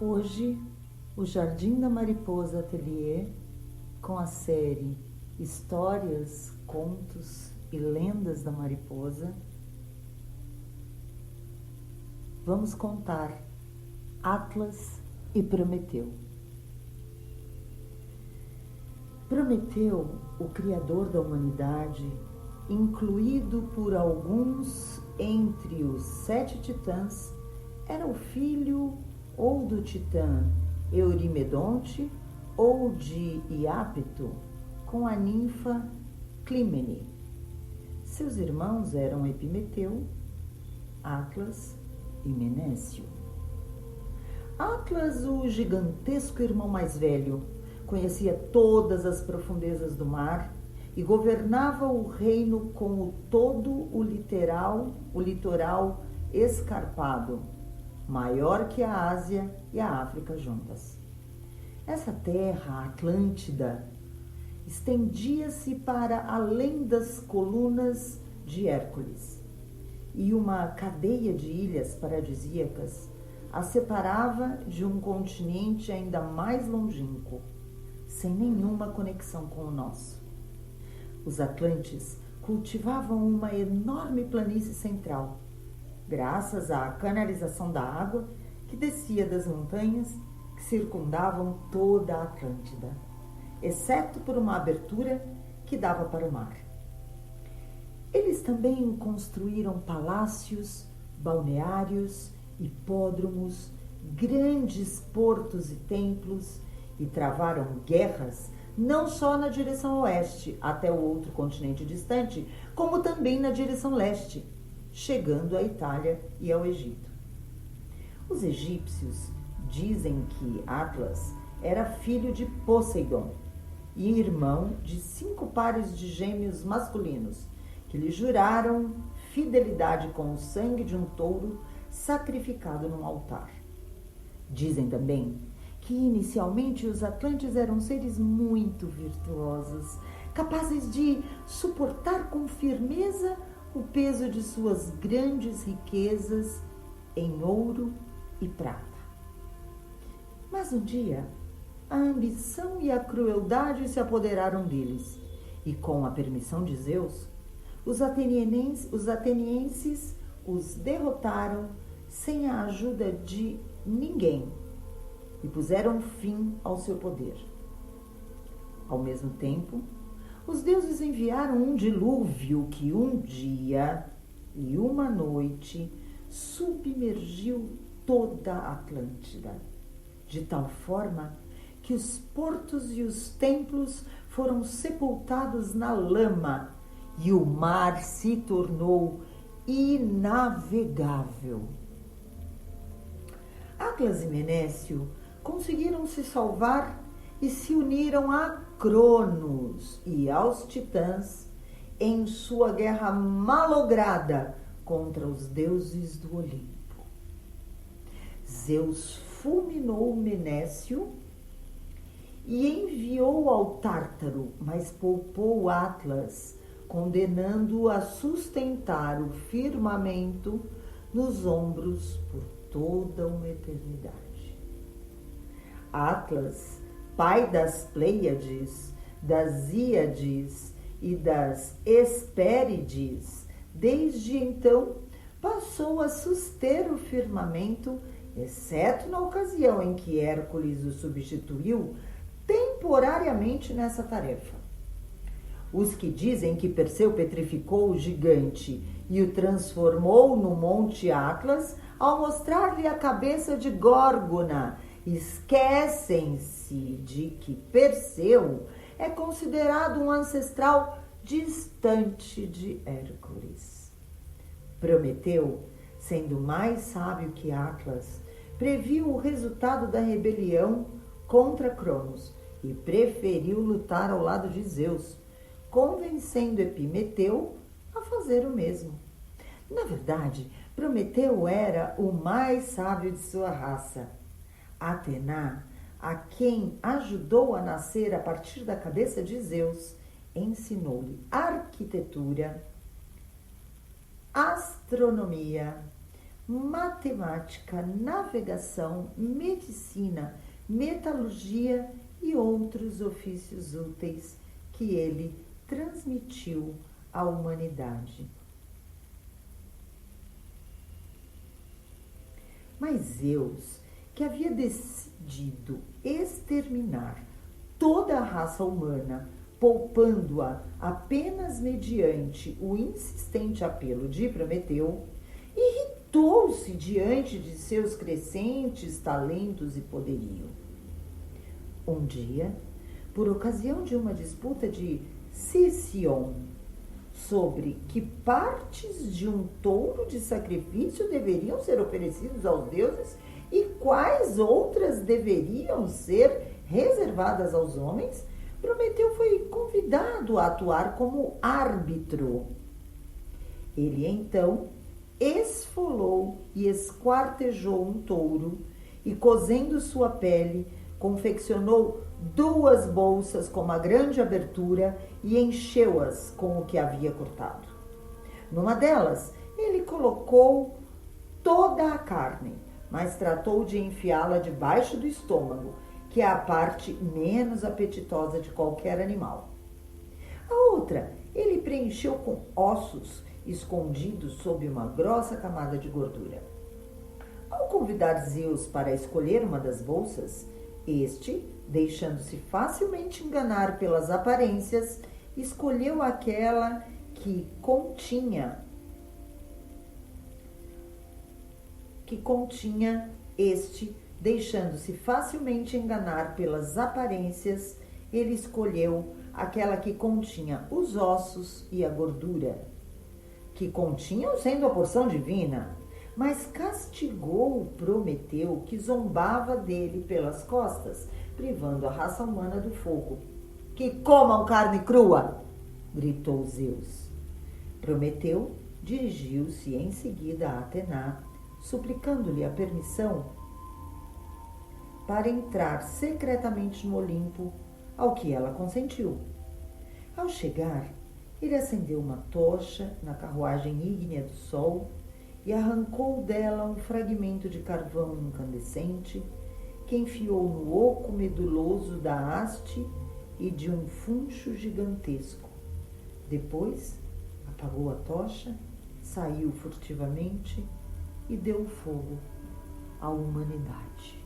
Hoje, o Jardim da Mariposa Atelier, com a série Histórias, Contos e Lendas da Mariposa, vamos contar Atlas e Prometeu. Prometeu, o criador da humanidade, incluído por alguns entre os 7 titãs, era o filho ou do titã Eurimedonte ou de Iapto, com a ninfa Clímene. Seus irmãos eram Epimeteu, Atlas e Menécio. Atlas, o gigantesco irmão mais velho, conhecia todas as profundezas do mar e governava o reino com todo o litoral escarpado, maior que a Ásia e a África juntas. Essa terra atlântida estendia-se para além das colunas de Hércules, e uma cadeia de ilhas paradisíacas a separava de um continente ainda mais longínquo, sem nenhuma conexão com o nosso. Os atlantes cultivavam uma enorme planície central, graças à canalização da água que descia das montanhas que circundavam toda a Atlântida, exceto por uma abertura que dava para o mar. Eles também construíram palácios, balneários, hipódromos, grandes portos e templos e travaram guerras não só na direção oeste, até o outro continente distante, como também na direção leste, chegando à Itália e ao Egito. Os egípcios dizem que Atlas era filho de Poseidon e irmão de 5 pares de gêmeos masculinos, que lhe juraram fidelidade com o sangue de um touro sacrificado num altar. Dizem também que inicialmente os atlantes eram seres muito virtuosos, capazes de suportar com firmeza o peso de suas grandes riquezas em ouro e prata. Mas um dia, a ambição e a crueldade se apoderaram deles, e com a permissão de Zeus, os atenienses os derrotaram sem a ajuda de ninguém e puseram fim ao seu poder. Ao mesmo tempo, os deuses enviaram um dilúvio que um dia e uma noite submergiu toda a Atlântida, de tal forma que os portos e os templos foram sepultados na lama e o mar se tornou inavegável. Atlas e Menécio conseguiram se salvar e se uniram a Cronos e aos titãs em sua guerra malograda contra os deuses do Olimpo. Zeus fulminou Menécio e enviou ao Tártaro, mas poupou Atlas, condenando-o a sustentar o firmamento nos ombros por toda uma eternidade. Atlas, pai das Pleiades, das Íades e das Hespérides, desde então passou a suster o firmamento, exceto na ocasião em que Hércules o substituiu temporariamente nessa tarefa. Os que dizem que Perseu petrificou o gigante e o transformou no Monte Atlas ao mostrar-lhe a cabeça de Górgona esquecem-se de que Perseu é considerado um ancestral distante de Hércules. Prometeu, sendo mais sábio que Atlas, previu o resultado da rebelião contra Cronos e preferiu lutar ao lado de Zeus, convencendo Epimeteu a fazer o mesmo. Na verdade, Prometeu era o mais sábio de sua raça. Atena, a quem ajudou a nascer a partir da cabeça de Zeus, ensinou-lhe arquitetura, astronomia, matemática, navegação, medicina, metalurgia e outros ofícios úteis que ele transmitiu à humanidade. Mas Zeus, que havia decidido exterminar toda a raça humana, poupando-a apenas mediante o insistente apelo de Prometeu, irritou-se diante de seus crescentes talentos e poderio. Um dia, por ocasião de uma disputa de Sición sobre que partes de um touro de sacrifício deveriam ser oferecidos aos deuses e quais outras deveriam ser reservadas aos homens, Prometeu foi convidado a atuar como árbitro. Ele então esfolou e esquartejou um touro e, cozendo sua pele, confeccionou 2 bolsas com uma grande abertura e encheu-as com o que havia cortado. Numa delas, ele colocou toda a carne, mas tratou de enfiá-la debaixo do estômago, que é a parte menos apetitosa de qualquer animal. A outra, ele preencheu com ossos escondidos sob uma grossa camada de gordura. Ao convidar Zeus para escolher uma das bolsas, este, deixando-se facilmente enganar pelas aparências, escolheu aquela que continha este, deixando-se facilmente enganar pelas aparências, ele escolheu aquela que continha os ossos e a gordura, que continham sendo a porção divina, mas castigou Prometeu, que zombava dele pelas costas, privando a raça humana do fogo. Que comam carne crua! Gritou Zeus. Prometeu dirigiu-se em seguida a Atena, suplicando-lhe a permissão para entrar secretamente no Olimpo, ao que ela consentiu. Ao chegar, ele acendeu uma tocha na carruagem ígnea do sol e arrancou dela um fragmento de carvão incandescente que enfiou no oco meduloso da haste e de um funcho gigantesco. Depois, apagou a tocha, saiu furtivamente e deu fogo à humanidade.